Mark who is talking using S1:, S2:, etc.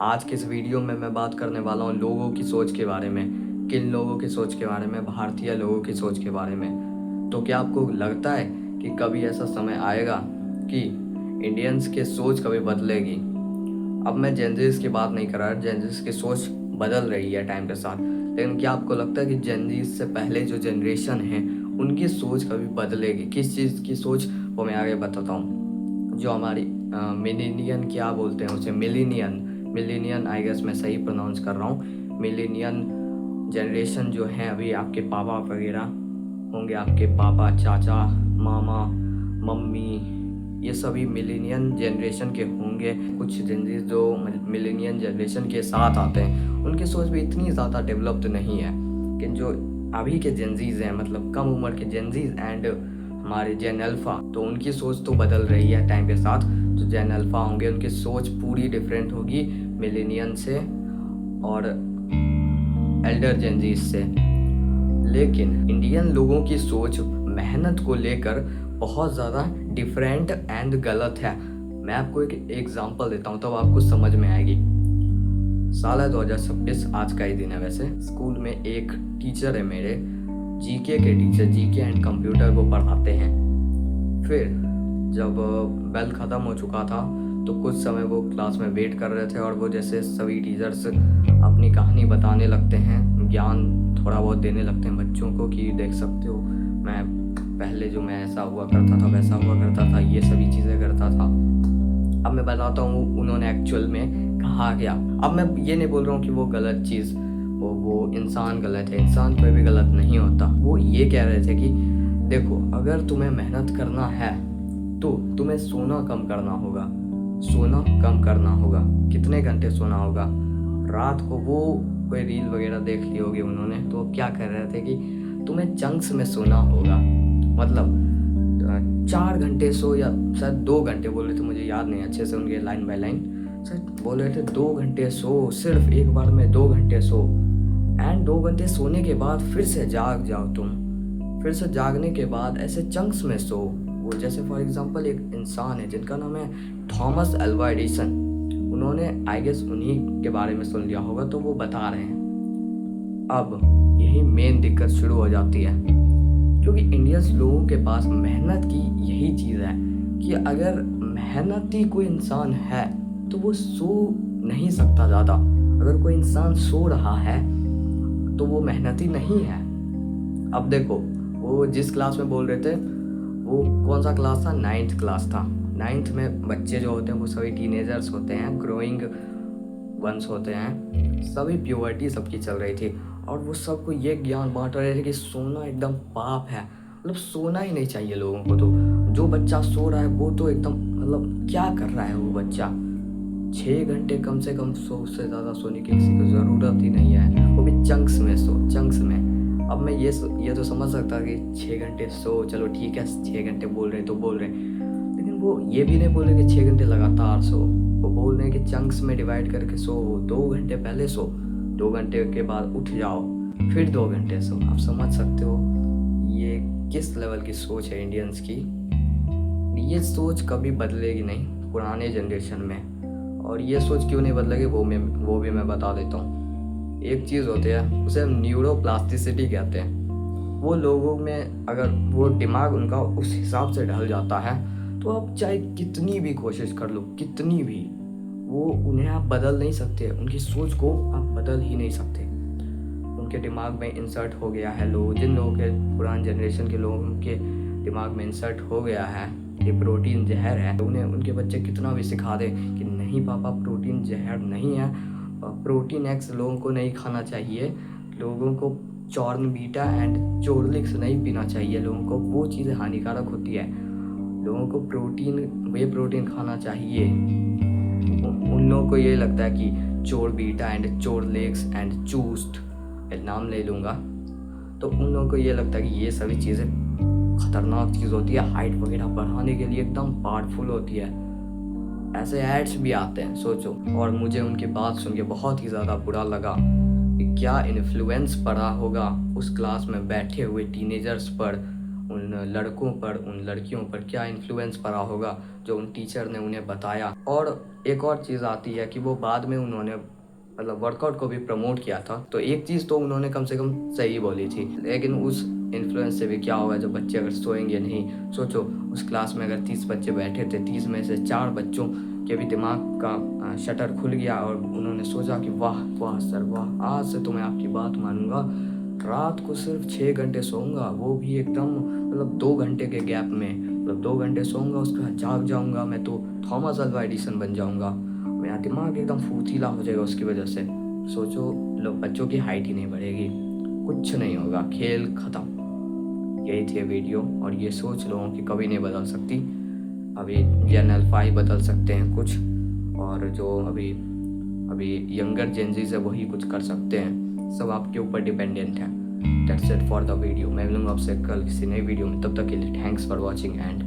S1: आज के इस वीडियो में मैं बात करने वाला हूँ लोगों की सोच के बारे में। किन लोगों की सोच के बारे में? भारतीय लोगों की सोच के बारे में। तो क्या आपको लगता है कि कभी ऐसा समय आएगा कि इंडियंस की सोच कभी बदलेगी? अब मैं जेनजीज की बात नहीं कर रहा, जेनजीज की सोच बदल रही है टाइम के साथ, लेकिन क्या आपको लगता है कि जेनजीज से पहले जो जनरेशन है उनकी सोच कभी बदलेगी? किस चीज़ की सोच, वो मैं आगे बताता हूँ। जो हमारी मिलेनियन, क्या बोलते हैं उसे, मिलेनियन आई गेस मैं सही प्रोनाउंस कर रहा हूँ। मिलेनियन जनरेशन जो है, अभी आपके पापा वगैरह होंगे, आपके पापा, चाचा, मामा, मम्मी, ये सभी मिलेनियन जनरेशन के होंगे। कुछ जेनजीज जो मिलेनियन जनरेशन के साथ आते हैं उनकी सोच भी इतनी ज़्यादा डेवलप्ड नहीं है, लेकिन जो अभी के जेनजीज हैं, मतलब कम उम्र के जेनजीज एंड हमारे जेन अल्फ़ा, तो उनकी सोच तो बदल रही है टाइम के साथ। जो जेन अल्फ़ा होंगे उनकी सोच पूरी डिफरेंट होगी मिलेनियन से और एल्डर जेनजीज से। लेकिन इंडियन लोगों की सोच मेहनत को लेकर बहुत ज़्यादा डिफरेंट एंड गलत है। मैं आपको एक एग्जांपल देता हूँ तब आपको समझ में आएगी। साल है 2026, आज का ही दिन है वैसे। स्कूल में एक टीचर है मेरे, जीके के टीचर, जीके एंड कंप्यूटर वो पढ़ाते हैं। फिर जब बेल ख़त्म हो चुका था तो कुछ समय वो क्लास में वेट कर रहे थे और वो जैसे सभी टीचर्स अपनी कहानी बताने लगते हैं, ज्ञान थोड़ा बहुत देने लगते हैं बच्चों को कि देख सकते हो मैं पहले जो मैं ऐसा हुआ करता था, वैसा हुआ करता था, ये सभी चीज़ें करता था। अब मैं बताता हूँ उन्होंने एक्चुअल में कहा क्या। अब मैं ये नहीं बोल रहा हूँ कि वो गलत चीज़, वो इंसान गलत है, इंसान कोई भी गलत नहीं होता। वो ये कह रहे थे कि देखो, अगर तुम्हें मेहनत करना है तो तुम्हें सोना कम करना होगा। सोना कम करना होगा। कितने घंटे सोना होगा? रात को वो कोई रील वगैरह देख ली होगी उन्होंने, तो क्या कर रहे थे कि तुम्हें चंक्स में सोना होगा। मतलब 4 घंटे सो, या शायद 2 घंटे बोल रहे थे, मुझे याद नहीं अच्छे से उनके लाइन बाय लाइन। शायद बोल रहे थे 2 घंटे सो, सिर्फ एक बार में 2 घंटे सो, एंड 2 घंटे सोने के बाद फिर से जाग जाओ तुम। फिर से जागने के बाद ऐसे चंक्स में सो। वो जैसे फॉर एग्जांपल एक इंसान है जिनका नाम है थॉमस अल्वा एडिसन। उन्होंने आई गेस उन्हीं के बारे में सुन लिया होगा, तो वो बता रहे हैं। अब यही मेन दिक्कत शुरू हो जाती है, क्योंकि इंडियंस लोगों के पास मेहनत की यही चीज़ है कि अगर मेहनती कोई इंसान है तो वो सो नहीं सकता ज़्यादा। अगर कोई इंसान सो रहा है तो वो मेहनती नहीं है। अब देखो, वो जिस क्लास में बोल रहे थे, वो कौन सा क्लास था? 9th क्लास था। 9th में बच्चे जो होते हैं वो सभी टीनेजर्स होते हैं, ग्रोइंग वंस होते हैं, सभी प्योरिटी सबकी चल रही थी और वो सबको ये ज्ञान बांट रहे थे कि सोना एकदम पाप है। मतलब सोना ही नहीं चाहिए लोगों को। तो जो बच्चा सो रहा है वो तो एकदम, मतलब क्या कर रहा है वो बच्चा? 6 घंटे कम से कम सो, उससे ज़्यादा सोने की किसी को ज़रूरत ही नहीं है, वो भी चंक्स में सो, चंक्स में। अब मैं ये तो समझ सकता कि 6 घंटे सो, चलो ठीक है, 6 घंटे बोल रहे तो बोल रहे, लेकिन वो ये भी नहीं बोल रहे कि 6 घंटे लगातार सो। वो बोल रहे हैं कि चंक्स में डिवाइड करके सो। 2 घंटे पहले सो, 2 घंटे के बाद उठ जाओ, फिर 2 घंटे सो। आप समझ सकते हो ये किस लेवल की सोच है इंडियंस की। ये सोच कभी बदलेगी नहीं पुराने जनरेशन में। और ये सोच क्यों नहीं बदलेगी वो भी मैं बता देता हूँ। एक चीज़ होती है, उसे हम न्यूरोप्लास्टिसिटी कहते हैं। वो लोगों में अगर वो दिमाग उनका उस हिसाब से ढल जाता है तो आप चाहे कितनी भी कोशिश कर लो, कितनी भी, वो उन्हें आप बदल नहीं सकते। उनकी सोच को आप बदल ही नहीं सकते। उनके दिमाग में इंसर्ट हो गया है, जिन लोगों के पुराने जनरेशन के लोगों के दिमाग में इंसर्ट हो गया है ये प्रोटीन जहर है। उन्हें उनके बच्चे कितना भी सिखा दे कि नहीं पापा, प्रोटीन जहर नहीं है, प्रोटीन एक्स लोगों को नहीं खाना चाहिए, लोगों को चॉर्नबीटा एंड चोरलिक्स नहीं पीना चाहिए, लोगों को वो चीज़ें हानिकारक होती है, लोगों को वे प्रोटीन खाना चाहिए। उन लोगों को ये लगता है कि चोरबीटा एंड चोरलिक्स एंड चूस्ट, नाम ले लूँगा, तो उन लोगों को ये लगता है कि ये सभी चीज़ें खतरनाक चीज़ होती है, हाइट वगैरह बढ़ाने के लिए एकदम पावरफुल होती है। ऐसे एड्स भी आते हैं, सोचो। और मुझे उनकी बात सुन के बहुत ही ज़्यादा बुरा लगा कि क्या इन्फ्लुएंस पड़ा होगा उस क्लास में बैठे हुए टीनेजर्स पर। उन लड़कों पर, उन लड़कियों पर क्या इन्फ्लुएंस पड़ा होगा जो उन टीचर ने उन्हें बताया। और एक और चीज़ आती है कि वो बाद में उन्होंने मतलब वर्कआउट को भी प्रमोट किया था, तो एक चीज़ तो उन्होंने कम से कम सही बोली थी। लेकिन उस इन्फ्लुएंस से भी क्या होगा जब बच्चे अगर सोएंगे नहीं। सोचो उस क्लास में अगर 30 बच्चे बैठे थे, 30 में से 4 बच्चों के भी दिमाग का शटर खुल गया और उन्होंने सोचा कि वाह वाह सर वाह, आज से तो मैं आपकी बात मानूंगा, रात को सिर्फ 6 घंटे सोऊंगा, वो भी एकदम मतलब 2 घंटे के गैप में, मतलब 2 घंटे सोऊंगा उसके बाद जाग जाऊंगा, मैं तो थॉमस अल्वा एडिसन बन जाऊंगा, मेरा दिमाग एकदम फुर्तीला हो जाएगा उसकी वजह से। सोचो लोग, बच्चों की हाइट ही नहीं बढ़ेगी, कुछ नहीं होगा, खेल खत्म। यही थी वीडियो। और ये सोच लोगों की कभी नहीं बदल सकती। अभी जनअल्फा ही बदल सकते हैं कुछ, और जो अभी अभी यंगर जेंजीज है वही कुछ कर सकते हैं। सब आपके ऊपर डिपेंडेंट है। That's it for the video. मैं मिलूंगा आपसे कल किसी नई वीडियो में, तब तक के लिए थैंक्स फॉर वॉचिंग एंड